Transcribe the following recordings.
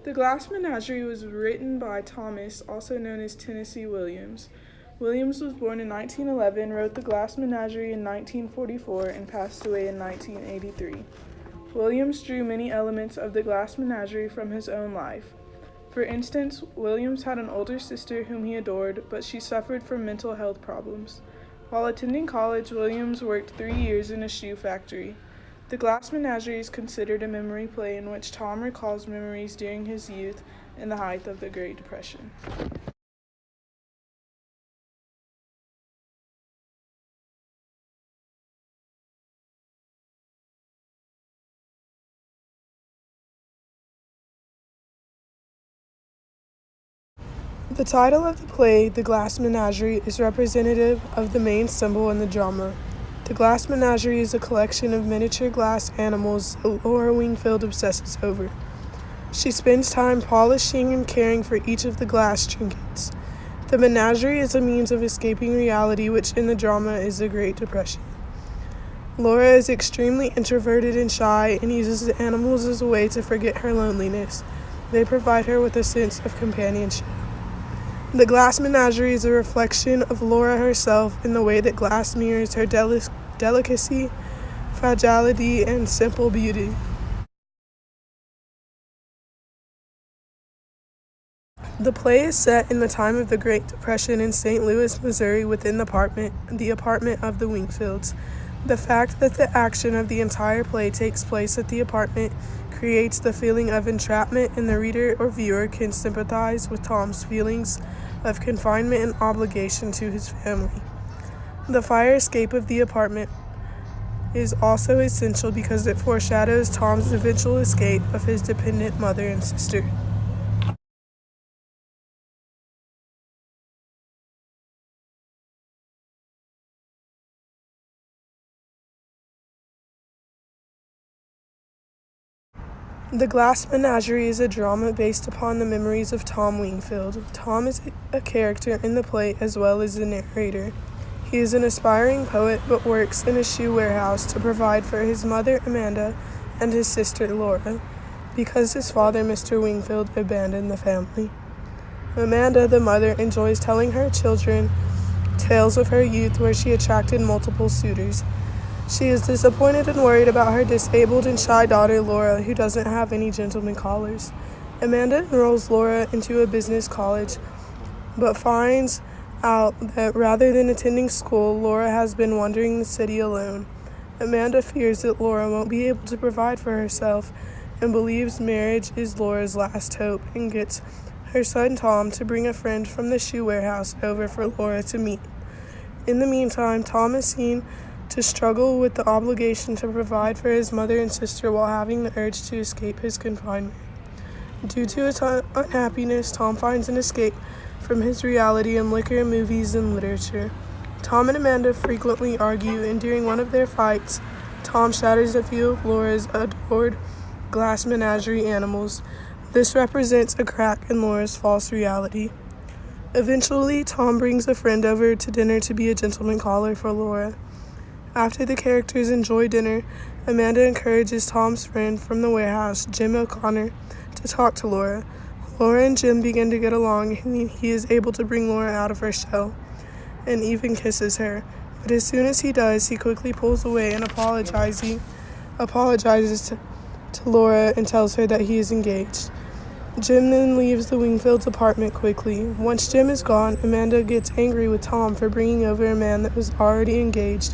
The Glass Menagerie was written by Thomas, also known as Tennessee Williams. Williams was born in 1911, wrote The Glass Menagerie in 1944, and passed away in 1983. Williams drew many elements of The Glass Menagerie from his own life. For instance, Williams had an older sister whom he adored, but she suffered from mental health problems. While attending college, Williams worked 3 years in a shoe factory. The Glass Menagerie is considered a memory play in which Tom recalls memories during his youth in the height of the Great Depression. The title of the play, The Glass Menagerie, is representative of the main symbol in the drama. The Glass Menagerie is a collection of miniature glass animals that Laura Wingfield obsesses over. She spends time polishing and caring for each of the glass trinkets. The menagerie is a means of escaping reality, which in the drama is the Great Depression. Laura is extremely introverted and shy and uses the animals as a way to forget her loneliness. They provide her with a sense of companionship. The Glass Menagerie is a reflection of Laura herself in the way that glass mirrors her delicacy, fragility, and simple beauty. The play is set in the time of the Great Depression in St. Louis, Missouri, within the apartment of the Wingfields. The fact that the action of the entire play takes place at the apartment creates the feeling of entrapment, and the reader or viewer can sympathize with Tom's feelings of confinement and obligation to his family. The fire escape of the apartment is also essential because it foreshadows Tom's eventual escape of his dependent mother and sister. The Glass Menagerie is a drama based upon the memories of Tom Wingfield. Tom is a character in the play as well as the narrator. He is an aspiring poet but works in a shoe warehouse to provide for his mother, Amanda, and his sister, Laura, because his father, Mr. Wingfield, abandoned the family. Amanda, the mother, enjoys telling her children tales of her youth where she attracted multiple suitors. She is disappointed and worried about her disabled and shy daughter, Laura, who doesn't have any gentleman callers. Amanda enrolls Laura into a business college, but finds out that rather than attending school, Laura has been wandering the city alone. Amanda fears that Laura won't be able to provide for herself and believes marriage is Laura's last hope, and gets her son Tom to bring a friend from the shoe warehouse over for Laura to meet. In the meantime, Tom is seen to struggle with the obligation to provide for his mother and sister while having the urge to escape his confinement. Due to his unhappiness, Tom finds an escape from his reality in liquor, movies, and literature. Tom and Amanda frequently argue, and during one of their fights, Tom shatters a few of Laura's adored glass menagerie animals. This represents a crack in Laura's false reality. Eventually, Tom brings a friend over to dinner to be a gentleman caller for Laura. After the characters enjoy dinner, Amanda encourages Tom's friend from the warehouse, Jim O'Connor, to talk to Laura. Laura and Jim begin to get along, and he is able to bring Laura out of her shell and even kisses her. But as soon as he does, he quickly pulls away and apologizes to Laura and tells her that he is engaged. Jim then leaves the Wingfields' apartment quickly. Once Jim is gone, Amanda gets angry with Tom for bringing over a man that was already engaged,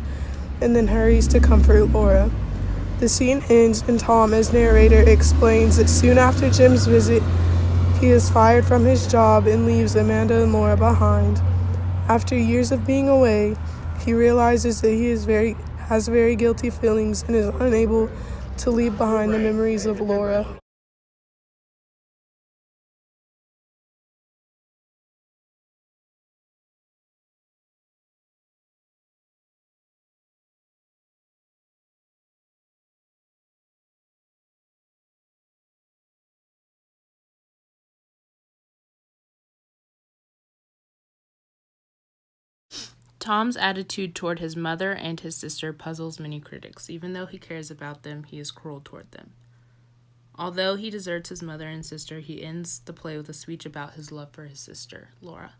and then hurries to comfort Laura. The scene ends, and Tom, as narrator, explains that soon after Jim's visit, he is fired from his job and leaves Amanda and Laura behind. After years of being away, he realizes that he has very guilty feelings and is unable to leave behind the memories of Laura. Tom's attitude toward his mother and his sister puzzles many critics. Even though he cares about them, he is cruel toward them. Although he deserts his mother and sister, he ends the play with a speech about his love for his sister, Laura.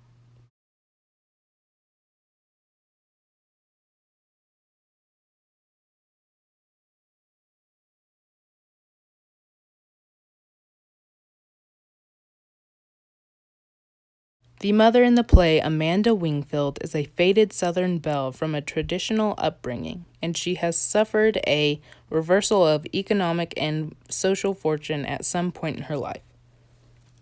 The mother in the play, Amanda Wingfield, is a faded Southern belle from a traditional upbringing, and she has suffered a reversal of economic and social fortune at some point in her life.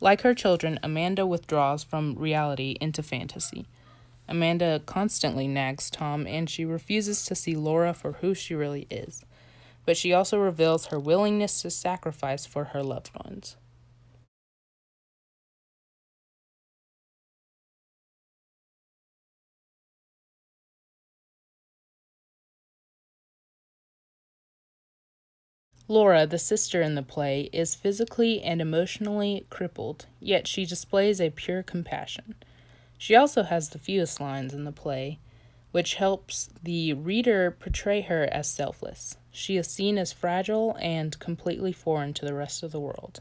Like her children, Amanda withdraws from reality into fantasy. Amanda constantly nags Tom, and she refuses to see Laura for who she really is, but she also reveals her willingness to sacrifice for her loved ones. Laura, the sister in the play, is physically and emotionally crippled, yet she displays a pure compassion. She also has the fewest lines in the play, which helps the reader portray her as selfless. She is seen as fragile and completely foreign to the rest of the world.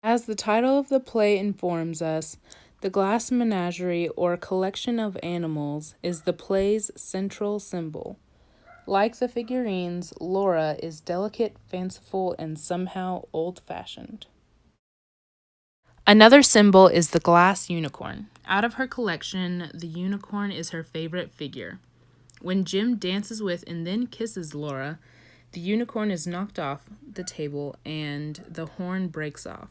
As the title of the play informs us, the glass menagerie, or collection of animals, is the play's central symbol. Like the figurines, Laura is delicate, fanciful, and somehow old-fashioned. Another symbol is the glass unicorn. Out of her collection, the unicorn is her favorite figure. When Jim dances with and then kisses Laura, the unicorn is knocked off the table and the horn breaks off.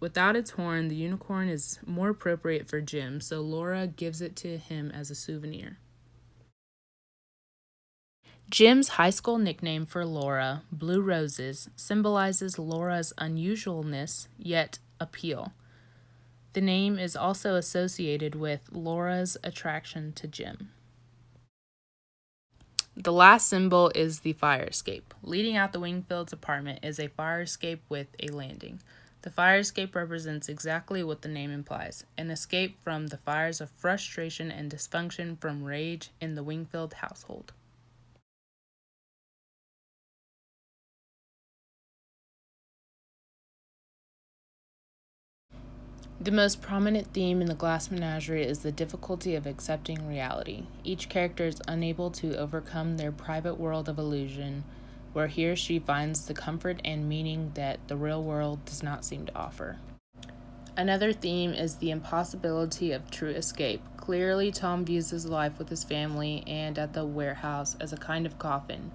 Without its horn, the unicorn is more appropriate for Jim, so Laura gives it to him as a souvenir. Jim's high school nickname for Laura, Blue Roses, symbolizes Laura's unusualness yet appeal. The name is also associated with Laura's attraction to Jim. The last symbol is the fire escape. Leading out the Wingfield's apartment is a fire escape with a landing. The fire escape represents exactly what the name implies, an escape from the fires of frustration and dysfunction from rage in the Wingfield household. The most prominent theme in the Glass Menagerie is the difficulty of accepting reality. Each character is unable to overcome their private world of illusion, where he or she finds the comfort and meaning that the real world does not seem to offer. Another theme is the impossibility of true escape. Clearly, Tom views his life with his family and at the warehouse as a kind of coffin,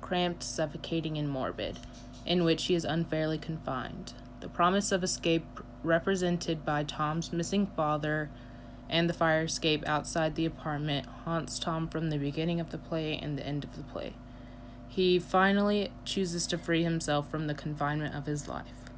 cramped, suffocating, and morbid, in which he is unfairly confined. The promise of escape, represented by Tom's missing father and the fire escape outside the apartment, haunts Tom from the beginning of the play and the end of the play. He finally chooses to free himself from the confinement of his life.